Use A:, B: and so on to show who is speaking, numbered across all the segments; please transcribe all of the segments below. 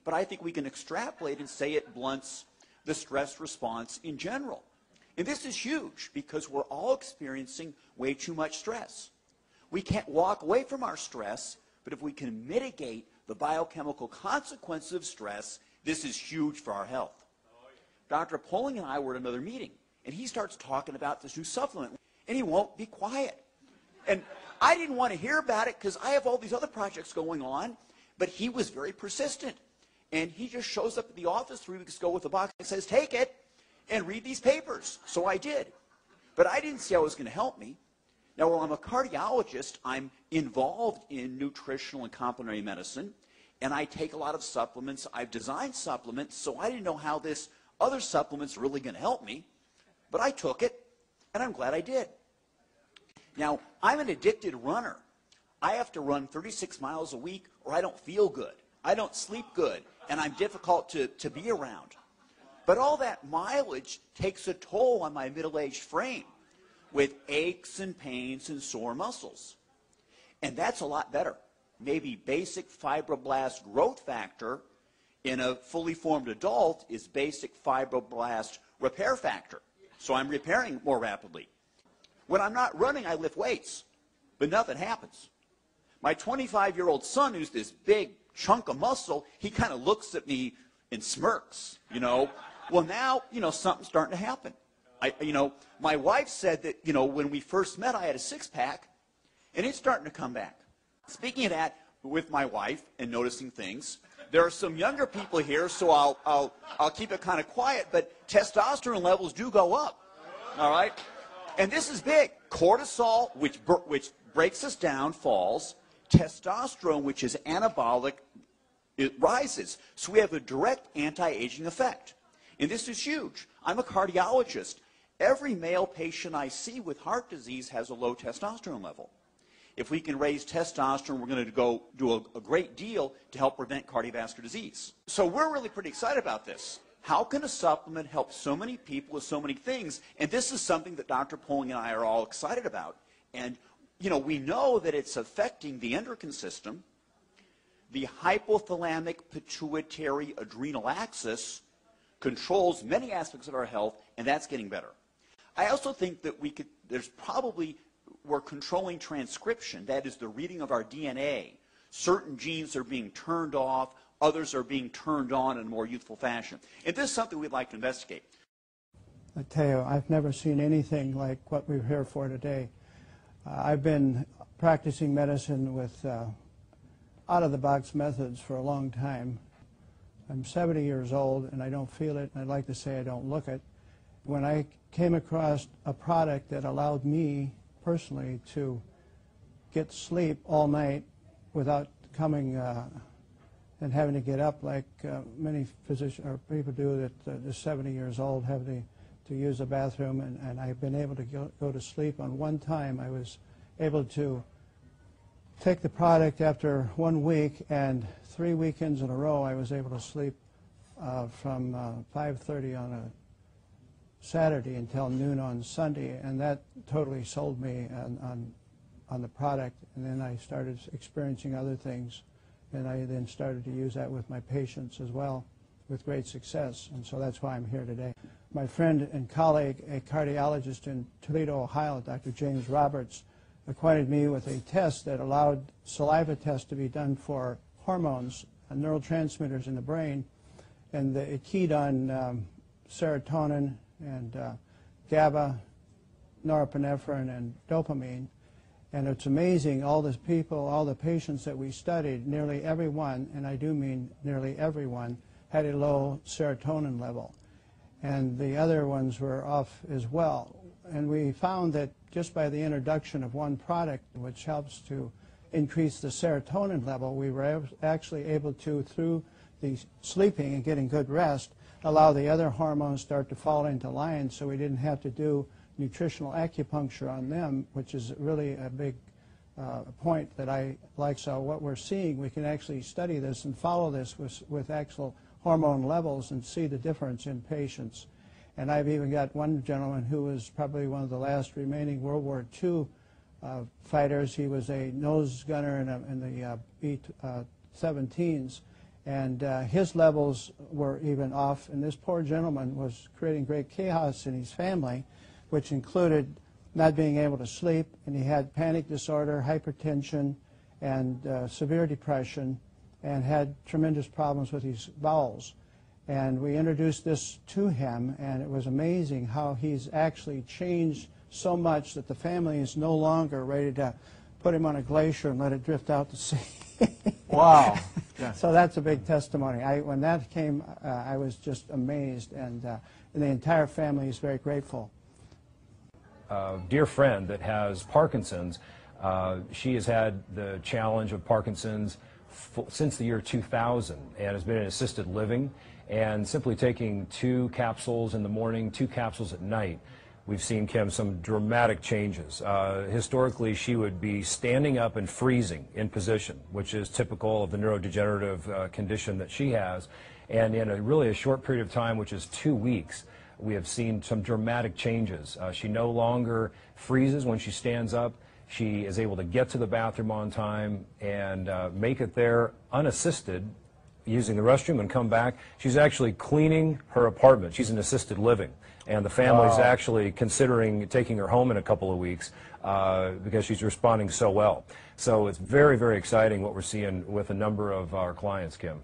A: but I think we can extrapolate and say it blunts the stress response in general. And this is huge because we're all experiencing way too much stress. We can't walk away from our stress, but if we can mitigate the biochemical consequences of stress, this is huge for our health. Dr. Poling and I were at another meeting, and he starts talking about this new supplement, and he won't be quiet. And I didn't want to hear about it because I have all these other projects going on, but he was very persistent. And he just shows up at the office 3 weeks ago with a box and says, take it and read these papers. So I did. But I didn't see how it was going to help me. Now, while I'm a cardiologist, I'm involved in nutritional and complementary medicine, and I take a lot of supplements. I've designed supplements, so I didn't know how this other supplement's really going to help me. But I took it, and I'm glad I did. Now, I'm an addicted runner. I have to run 36 miles a week or I don't feel good. I don't sleep good, and I'm difficult to be around. But all that mileage takes a toll on my middle-aged frame with aches and pains and sore muscles. And that's a lot better. Maybe basic fibroblast growth factor in a fully formed adult is basic fibroblast repair factor. So I'm repairing more rapidly. When I'm not running, I lift weights, but nothing happens. My 25-year-old son, who's this big chunk of muscle, he kind of looks at me and smirks, you know. Well, now, you know, something's starting to happen. My wife said that, you know, when we first met, I had a six-pack, and it's starting to come back. Speaking of that, with my wife and noticing things, there are some younger people here, so I'll keep it kind of quiet, but testosterone levels do go up, all right? And this is big. Cortisol, which breaks us down, falls. Testosterone, which is anabolic, it rises. So we have a direct anti-aging effect. And this is huge. I'm a cardiologist. Every male patient I see with heart disease has a low testosterone level. If we can raise testosterone, we're going to go do a great deal to help prevent cardiovascular disease. So we're really pretty excited about this. How can a supplement help so many people with so many things? And this is something that Dr. Poling and I are all excited about. And, you know, we know that it's affecting the endocrine system, the hypothalamic pituitary adrenal axis controls many aspects of our health, and that's getting better. I also think that we're controlling transcription, that is the reading of our DNA. Certain genes are being turned off, others are being turned on in a more youthful fashion. And this is something we'd like to investigate.
B: I tell you, I've never seen anything like what we're here for today. I've been practicing medicine with out-of-the-box methods for a long time. I'm 70 years old, and I don't feel it, and I'd like to say I don't look it. When I came across a product that allowed me personally to get sleep all night without coming and having to get up like many physicians or people do that are 70 years old, have to use a bathroom, and I've been able to go to sleep. On one time I was able to take the product after 1 week, and 3 weekends in a row I was able to sleep from 5:30 on a Saturday until noon on Sunday, and that totally sold me on the product. And then I started experiencing other things, and I then started to use that with my patients as well with great success, and so that's why I'm here today. My friend and colleague, a cardiologist in Toledo, Ohio, Dr. James Roberts, acquainted me with a test that allowed saliva tests to be done for hormones, neurotransmitters in the brain, and it keyed on serotonin and GABA, norepinephrine, and dopamine. And it's amazing, all the people, all the patients that we studied, nearly everyone, and I do mean nearly everyone, had a low serotonin level. And the other ones were off as well. And we found that just by the introduction of one product, which helps to increase the serotonin level, we were actually able to, through the sleeping and getting good rest, allow the other hormones start to fall into line, so we didn't have to do nutritional acupuncture on them, which is really a big point that I like. So what we're seeing, we can actually study this and follow this with actual hormone levels and see the difference in patients. And I've even got one gentleman who was probably one of the last remaining World War II fighters. He was a nose gunner in the B-17s, And his levels were even off, and this poor gentleman was creating great chaos in his family, which included not being able to sleep, and he had panic disorder, hypertension, and severe depression, and had tremendous problems with his bowels. And we introduced this to him, and it was amazing how he's actually changed so much that the family is no longer ready to put him on a glacier and let it drift out to sea.
C: Wow. Yeah.
B: So that's a big testimony. When that came, I was just amazed, and the entire family is very grateful.
D: A dear friend that has Parkinson's, she has had the challenge of Parkinson's since the year 2000 and has been in assisted living, and simply taking 2 capsules in the morning, 2 capsules at night, we've seen, Kim, some dramatic changes. Historically, she would be standing up and freezing in position, which is typical of the neurodegenerative condition that she has. And in really a short period of time, which is 2 weeks, we have seen some dramatic changes. She no longer freezes when she stands up. She is able to get to the bathroom on time and make it there unassisted, using the restroom, and come back. She's actually cleaning her apartment. She's in assisted living. And the family's actually considering taking her home in a couple of weeks because she's responding so well. So it's very, very exciting what we're seeing with a number of our clients, Kim.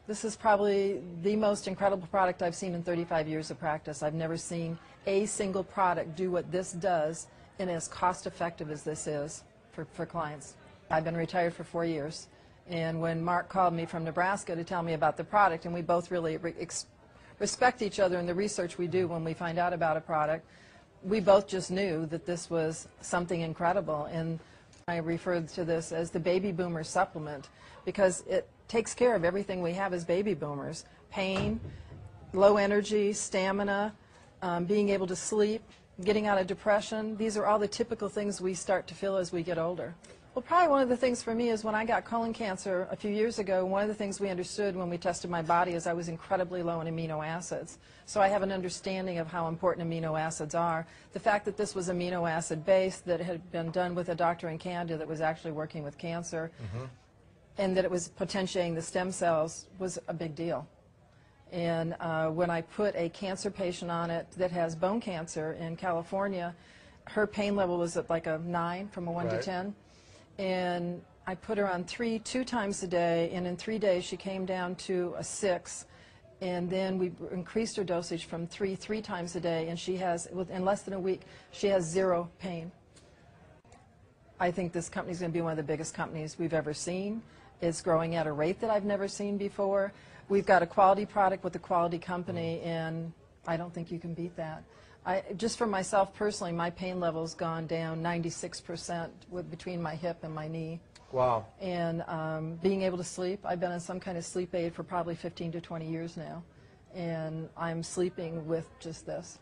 E: This is probably the most incredible product I've seen in 35 years of practice. I've never seen a single product do what this does and as cost effective as this is for clients. I've been retired for 4 years, and when Mark called me from Nebraska to tell me about the product, and we both really respect each other in the research we do when we find out about a product, we both just knew that this was something incredible. And I referred to this as the baby boomer supplement because it takes care of everything we have as baby boomers: pain, low energy, stamina, being able to sleep, getting out of depression. These are all the typical things we start to feel as we get older. Well, probably one of the things for me is when I got colon cancer a few years ago, one of the things we understood when we tested my body is I was incredibly low in amino acids. So I have an understanding of how important amino acids are. The fact that this was amino acid based, that it had been done with a doctor in Canada that was actually working with cancer, and that it was potentiating the stem cells was a big deal. And when I put a cancer patient on it that has bone cancer in California, her pain level was at like a 9 from a 1 to 10. And I put her on 3 2 times a day, and in 3 days she came down to a 6. And then we increased her dosage from 3 times a day, and she has, in less than a week, she has 0 pain. I think this company is going to be one of the biggest companies we've ever seen. It's growing at a rate that I've never seen before. We've got a quality product with a quality company, and I don't think you can beat that. Just for myself personally, my pain level's gone down 96% between my hip and my knee.
C: Wow.
E: And being able to sleep, I've been on some kind of sleep aid for probably 15 to 20 years now, and I'm sleeping with just this.